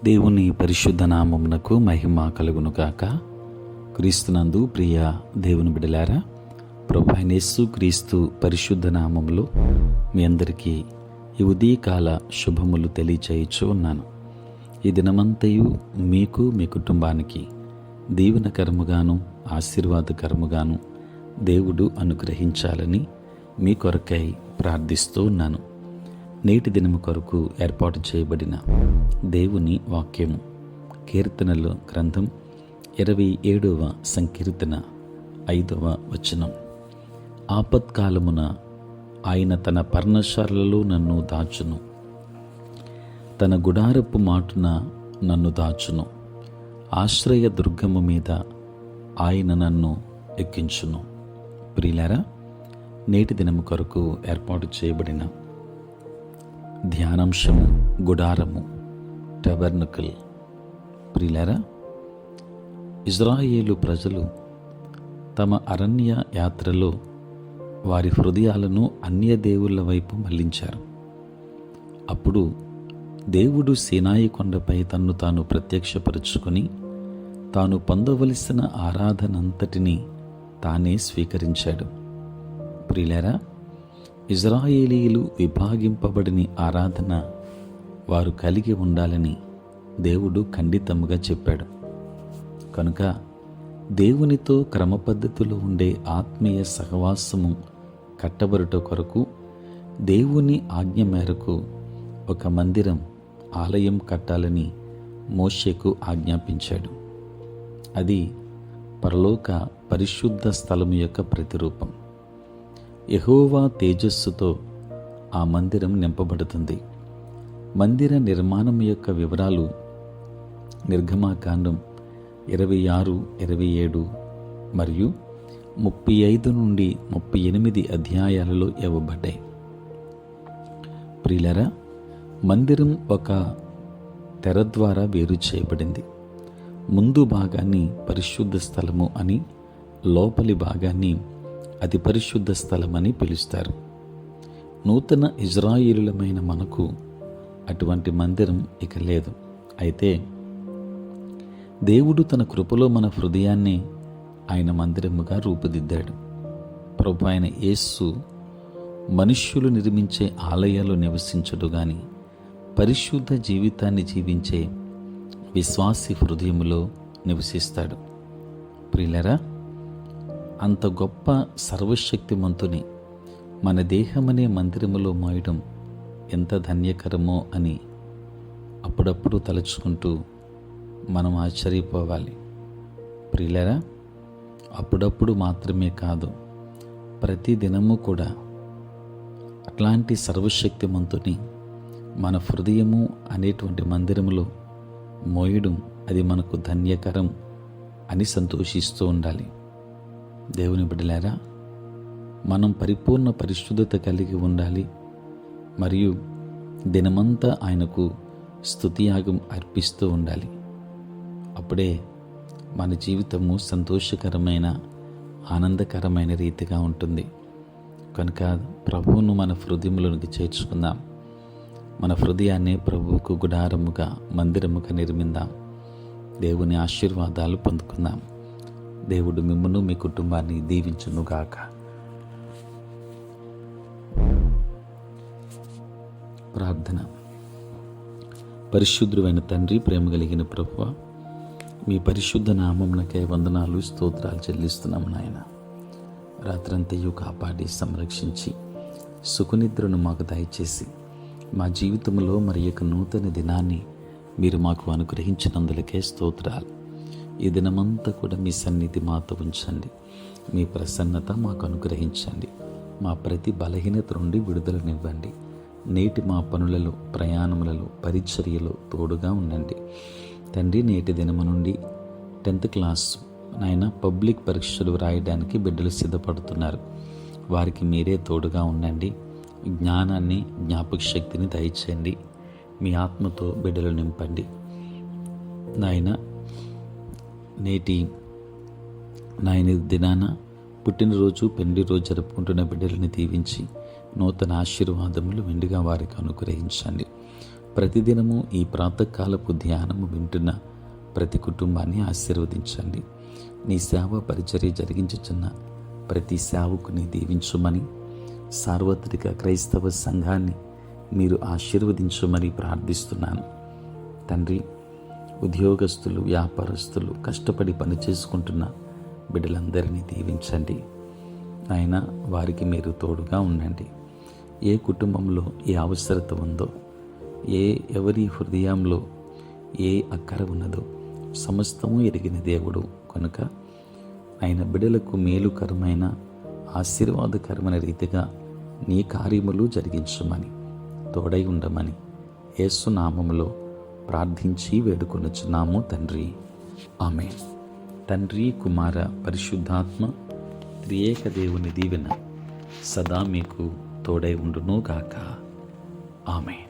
దేవుని పరిశుద్ధ నామమునకు మహిమ కలుగును గాక. క్రీస్తునందు ప్రియ దేవుని బిడ్డలారా, ప్రభు అయిన యేసు క్రీస్తు పరిశుద్ధ నామములో మీ అందరికీ ఈ ఉదయకాల శుభములు తెలియచేయచ్చు ఉన్నాను. ఈ దినమంతయు మీకు మీ కుటుంబానికి దీవెనకరముగాను ఆశీర్వాదకరముగాను దేవుడు అనుగ్రహించాలని మీ కొరకై ప్రార్థిస్తూ ఉన్నాను. నేటి దినము కొరకు ఏర్పాటు చేయబడిన దేవుని వాక్యము కీర్తనల గ్రంథం 27వ సంకీర్తన 5వ వచనం. ఆపత్కాలమున ఆయన తన పర్ణశాలలో నన్ను దాచును, తన గుడారపు మాటున నన్ను దాచును, ఆశ్రయ దుర్గము మీద ఆయన నన్ను ఎక్కించును. ప్రియులారా, నేటి దినము కొరకు ఏర్పాటు చేయబడిన ధ్యానాంశము గుడారము, టెబర్నకల్. ప్రియులారా, ఇజ్రాయేలు ప్రజలు తమ అరణ్య యాత్రలో వారి హృదయాలను అన్య దేవుళ్ళ వైపు మళ్లించారు. అప్పుడు దేవుడు సీనాయి కొండపై తన్ను తాను ప్రత్యక్షపరుచుకొని తాను పొందవలసిన ఆరాధనంతటినీ తానే స్వీకరించాడు. ప్రియులారా, ఇజ్రాయేలీయులు విభాగింపబడిన ఆరాధన వారు కలిగి ఉండాలని దేవుడు ఖండితముగా చెప్పాడు. కనుక దేవునితో క్రమపద్ధతిలో ఉండే ఆత్మీయ సహవాసము కట్టబడుట కొరకు దేవుని ఆజ్ఞ మేరకు ఒక మందిరం, ఆలయం కట్టాలని మోషేకు ఆజ్ఞాపించాడు. అది పరలోక పరిశుద్ధ స్థలము యొక్క ప్రతిరూపం. యెహోవా తేజస్సుతో ఆ మందిరం నింపబడుతుంది. మందిర నిర్మాణం యొక్క వివరాలు నిర్గమాకాండం 26, 27 మరియు 35 నుండి 38 అధ్యాయాలలో ఇవ్వబడ్డాయి. ప్రియులారా, మందిరం ఒక తెర ద్వారా వేరు చేయబడింది. ముందు భాగాన్ని పరిశుద్ధ స్థలము అని, లోపలి భాగాన్ని అతి పరిశుద్ధ స్థలమని పిలుస్తారు. నూతన ఇజ్రాయేలులమైన మనకు అటువంటి మందిరం ఇక లేదు. అయితే దేవుడు తన కృపలో మన హృదయాన్ని ఆయన మందిరముగా రూపుదిద్దాడు. ప్రభు అయిన యేసు మనుష్యులు నిర్మించే ఆలయాలు నివసించడు గాని పరిశుద్ధ జీవితాన్ని జీవించే విశ్వాసి హృదయములో నివసిస్తాడు. ప్రియులారా, అంత గొప్ప సర్వశక్తిమంతుని మన దేహమనే మందిరములో మోయడం ఎంత ధన్యకరమో అని అప్పుడప్పుడు తలుచుకుంటూ మనం ఆశ్చర్యపోవాలి. ప్రియులారా, అప్పుడప్పుడు మాత్రమే కాదు, ప్రతి దినము కూడా అట్లాంటి సర్వశక్తిమంతుని మన హృదయము అనేటువంటి మందిరములో మోయడం అది మనకు ధన్యకరం అని సంతోషిస్తూ ఉండాలి. దేవుని బిడ్డలారా, మనం పరిపూర్ణ పరిశుద్ధత కలిగి ఉండాలి. మరియు దినమంతా ఆయనకు స్తుతియాగం అర్పిస్తూ ఉండాలి. అప్పుడే మన జీవితము సంతోషకరమైన, ఆనందకరమైన రీతిగా ఉంటుంది. కనుక ప్రభువును మన హృదయములోనికి చేర్చుకుందాం. మన హృదయాన్ని ప్రభువుకు గుడారముగా, మందిరముగా నిర్మిందాం. దేవుని ఆశీర్వాదాలు పొందుకుందాం. దేవుడు మిమ్మును మీ కుటుంబాన్ని దీవించునుగాక. ప్రార్థన. పరిశుద్ధుడైన తండ్రి, ప్రేమ కలిగిన ప్రభువా, మీ పరిశుద్ధ నామమునకై వందనాలు, స్తోత్రాలు చెల్లిస్తున్నాం నాయన. రాత్రంతయు కాపాడి సంరక్షించి సుఖనిద్రను మాకు దయచేసి మా జీవితంలో మరి యొక్క నూతన దినాన్ని మీరు మాకు అనుగ్రహించినందులకే స్తోత్రాలు. ఈ దినమంతా కూడా మీ సన్నిధి మాతో ఉంచండి. మీ ప్రసన్నత మాకు అనుగ్రహించండి. మా ప్రతి బలహీనత నుండి విడుదలనివ్వండి. నేటి మా పనులలో, ప్రయాణములలో, పరిచర్యలో తోడుగా ఉండండి తండ్రి. నేటి దినము నుండి 10th క్లాస్ నాయన పబ్లిక్ పరీక్షలు రాయడానికి బిడ్డలు సిద్ధపడుతున్నారు. వారికి మీరే తోడుగా ఉండండి. జ్ఞానాన్ని, జ్ఞాపక శక్తిని దయచేయండి. మీ ఆత్మతో బిడ్డలు నింపండి నాయన. నేటి దినాన పుట్టినరోజు, పెళ్లి రోజు జరుపుకుంటున్న బిడ్డలని దీవించి నూతన ఆశీర్వాదములు వెండిగా వారికి అనుగ్రహించండి. ప్రతిదినము ఈ ప్రాతకాలపు ధ్యానము వింటున్న ప్రతి కుటుంబాన్ని ఆశీర్వదించండి. నీ సేవ పరిచర్య జరిగించుచున్న ప్రతి సేవకుని దీవించుమని, సార్వత్రిక క్రైస్తవ సంఘాన్ని మీరు ఆశీర్వదించమని ప్రార్థిస్తున్నాను. తండ్రి, ఉద్యోగస్తులు, వ్యాపారస్తులు, కష్టపడి పనిచేసుకుంటున్న బిడ్డలందరినీ దీవించండి. ఆయన వారికి మీరు తోడుగా ఉండండి. ఏ కుటుంబంలో ఏ అవసరత ఉందో, ఎవరి హృదయంలో ఏ అక్కర ఉన్నదో సమస్తము ఎరిగిన దేవుడు కనుక ఆయన బిడ్డలకు మేలుకరమైన ఆశీర్వాదకరమైన రీతిగా నీ కార్యములు జరిగించమని, తోడై ఉండమని యేసు నామములో ప్రార్థించి వేడుకొనుచున్నాము తండ్రి. ఆమేన్. తండ్రి, కుమార, పరిశుద్ధాత్మ త్రియేక దేవుని దీవెన సదా మీకు తోడై ఉండును గాక. ఆమేన్.